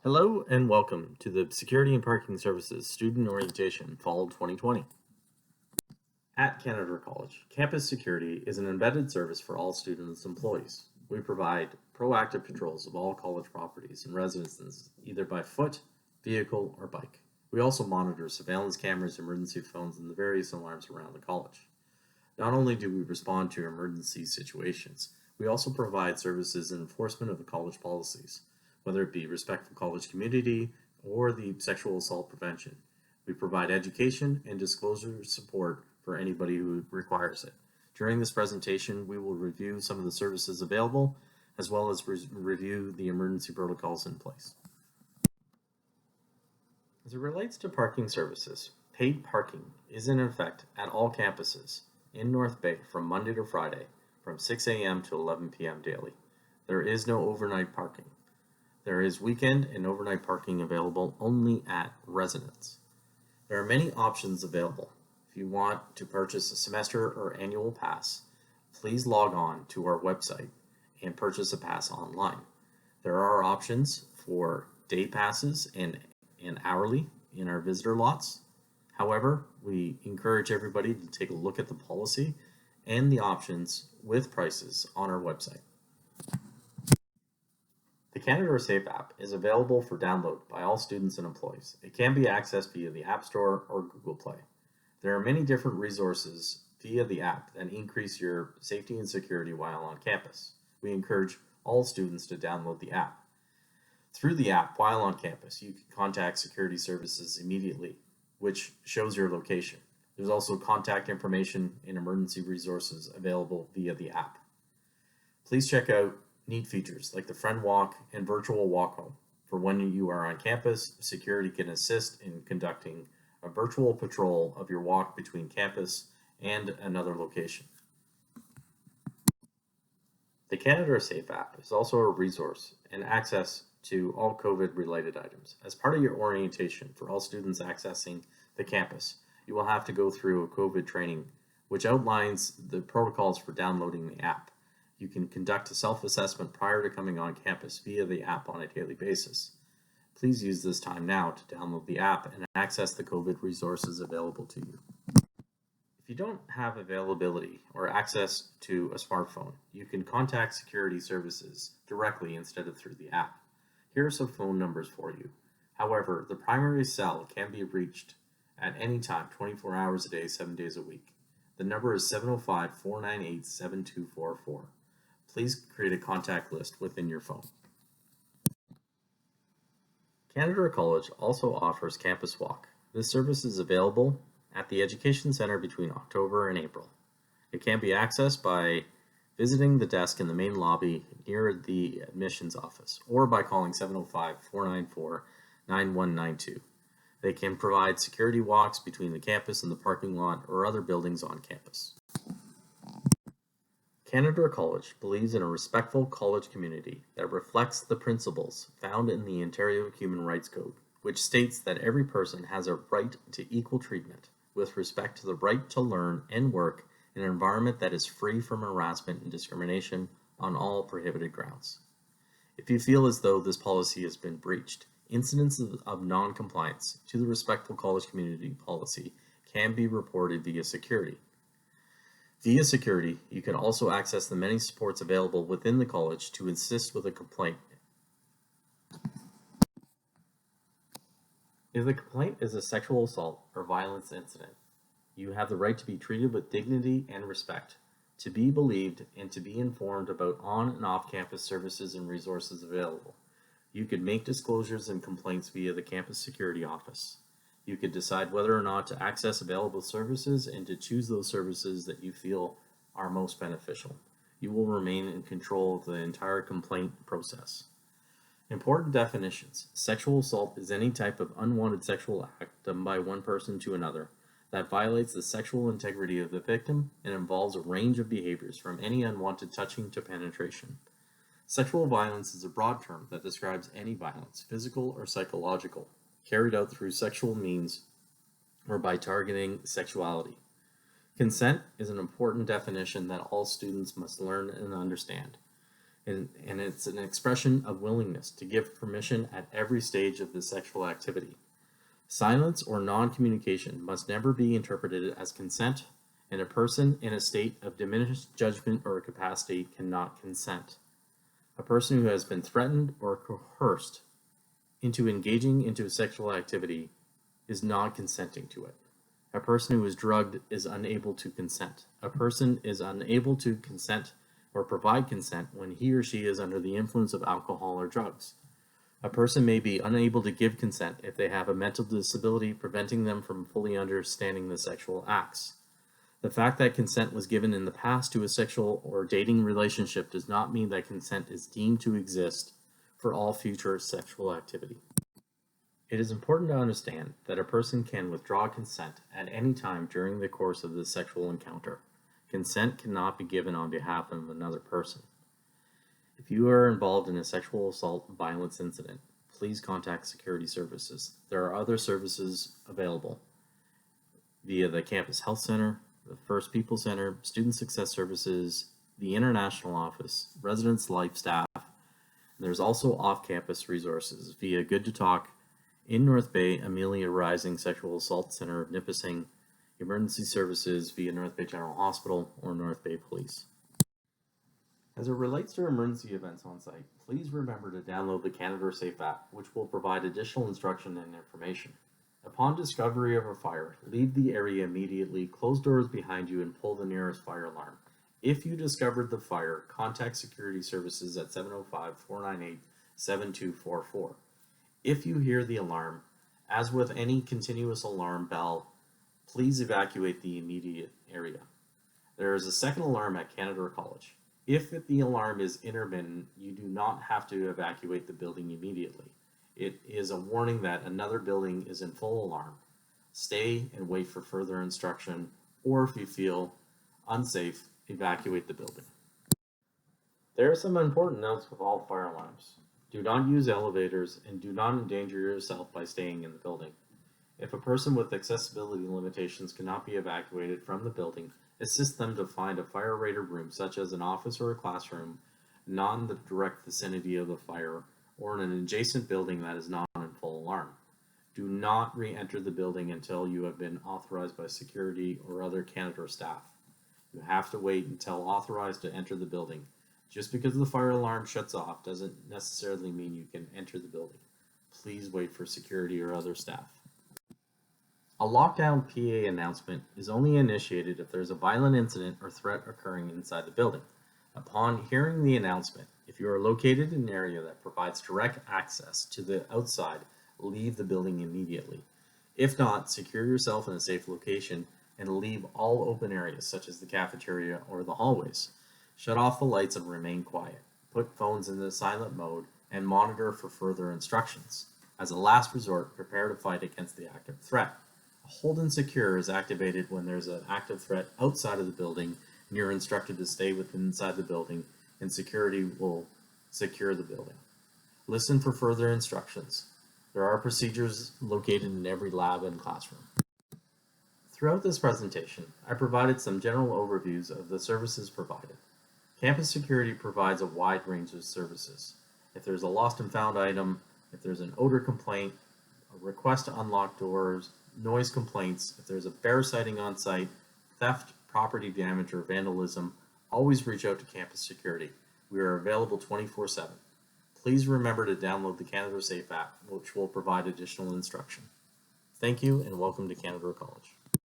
Hello and welcome to the Security and Parking Services Student Orientation Fall 2020. At Canadore College, campus security is an embedded service for all students and employees. We provide proactive patrols of all college properties and residences, either by foot, vehicle, or bike. We also monitor surveillance cameras, emergency phones, and the various alarms around the college. Not only do we respond to emergency situations, we also provide services in enforcement of the college policies, whether it be respectful college community or the sexual assault prevention. We provide education and disclosure support for anybody who requires it. During this presentation, we will review some of the services available, as well as review the emergency protocols in place. As it relates to parking services, paid parking is in effect at all campuses in North Bay from Monday to Friday from 6 a.m. to 11 p.m. daily. There is no overnight parking. There is weekend and overnight parking available only at residence. There are many options available. If you want to purchase a semester or annual pass, please log on to our website and purchase a pass online. There are options for day passes and hourly in our visitor lots. However, we encourage everybody to take a look at the policy and the options with prices on our website. The Canadore Safe App is available for download by all students and employees. It can be accessed via the App Store or Google Play. There are many different resources via the app that increase your safety and security while on campus. We encourage all students to download the app. Through the app, while on campus, you can contact security services immediately, which shows your location. There's also contact information and emergency resources available via the app. Please check out neat features like the friend walk and virtual walk home. For when you are on campus, security can assist in conducting a virtual patrol of your walk between campus and another location. The Canadore Safe App is also a resource and access to all COVID-related items. As part of your orientation for all students accessing the campus, you will have to go through a COVID training, which outlines the protocols for downloading the app. You can conduct a self-assessment prior to coming on campus via the app on a daily basis. Please use this time now to download the app and access the COVID resources available to you. If you don't have availability or access to a smartphone, you can contact security services directly instead of through the app. Here are some phone numbers for you. However, the primary cell can be reached at any time, 24 hours a day, 7 days a week. The number is 705-498-7244. Please create a contact list within your phone. Canadore College also offers Campus Walk. This service is available at the Education Center between October and April. It can be accessed by visiting the desk in the main lobby near the admissions office or by calling 705-494-9192. They can provide security walks between the campus and the parking lot or other buildings on campus. Canadore College believes in a respectful college community that reflects the principles found in the Ontario Human Rights Code, which states that every person has a right to equal treatment with respect to the right to learn and work in an environment that is free from harassment and discrimination on all prohibited grounds. If you feel as though this policy has been breached, incidents of non-compliance to the respectful college community policy can be reported via security. Via security, you can also access the many supports available within the college to assist with a complaint. If the complaint is a sexual assault or violence incident, you have the right to be treated with dignity and respect, to be believed, and to be informed about on and off-campus services and resources available. You could make disclosures and complaints via the campus security office. You could decide whether or not to access available services and to choose those services that you feel are most beneficial. You will remain in control of the entire complaint process. Important definitions. Sexual assault is any type of unwanted sexual act done by one person to another that violates the sexual integrity of the victim and involves a range of behaviors from any unwanted touching to penetration. Sexual violence is a broad term that describes any violence, physical or psychological, carried out through sexual means or by targeting sexuality. Consent is an important definition that all students must learn and understand. and it's an expression of willingness to give permission at every stage of the sexual activity. Silence or non-communication must never be interpreted as consent, and a person in a state of diminished judgment or capacity cannot consent. A person who has been threatened or coerced into engaging into a sexual activity is not consenting to it. A person who is drugged is unable to consent. A person is unable to consent or provide consent when he or she is under the influence of alcohol or drugs. A person may be unable to give consent if they have a mental disability preventing them from fully understanding the sexual acts. The fact that consent was given in the past to a sexual or dating relationship does not mean that consent is deemed to exist for all future sexual activity. It is important to understand that a person can withdraw consent at any time during the course of the sexual encounter. Consent cannot be given on behalf of another person. If you are involved in a sexual assault violence incident, please contact security services. There are other services available via the Campus Health Center, the First People Center, Student Success Services, the International Office, Residence Life Staff. There's also off-campus resources via Good to Talk, in North Bay, Amelia Rising Sexual Assault Center of Nipissing, emergency services via North Bay General Hospital or North Bay Police. As it relates to emergency events on site, please remember to download the Canadore Safe App, which will provide additional instruction and information. Upon discovery of a fire, leave the area immediately, close doors behind you, and pull the nearest fire alarm. If you discovered the fire, contact security services at 705-498-7244. If you hear the alarm, as with any continuous alarm bell, please evacuate the immediate area. There is a second alarm at Canadore College. If the alarm is intermittent, you do not have to evacuate the building immediately. It is a warning that another building is in full alarm. Stay and wait for further instruction, or if you feel unsafe, evacuate the building. There are some important notes with all fire alarms. Do not use elevators and do not endanger yourself by staying in the building. If a person with accessibility limitations cannot be evacuated from the building, assist them to find a fire-rated room such as an office or a classroom not in the direct vicinity of the fire or in an adjacent building that is not in full alarm. Do not re-enter the building until you have been authorized by security or other Canadore staff. You have to wait until authorized to enter the building. Just because the fire alarm shuts off doesn't necessarily mean you can enter the building. Please wait for security or other staff. A lockdown PA announcement is only initiated if there is a violent incident or threat occurring inside the building. Upon hearing the announcement, if you are located in an area that provides direct access to the outside, leave the building immediately. If not, secure yourself in a safe location and leave all open areas such as the cafeteria or the hallways. Shut off the lights and remain quiet. Put phones in the silent mode and monitor for further instructions. As a last resort, prepare to fight against the active threat. A hold and secure is activated when there's an active threat outside of the building and you're instructed to stay inside the building, and security will secure the building. Listen for further instructions. There are procedures located in every lab and classroom. Throughout this presentation, I provided some general overviews of the services provided. Campus security provides a wide range of services. If there's a lost and found item, if there's an odor complaint, a request to unlock doors, noise complaints, if there's a bear sighting on site, theft, property damage, or vandalism, always reach out to Campus Security. We are available 24/7. Please remember to download the Canadore Safe App, which will provide additional instruction. Thank you and welcome to Canadore College.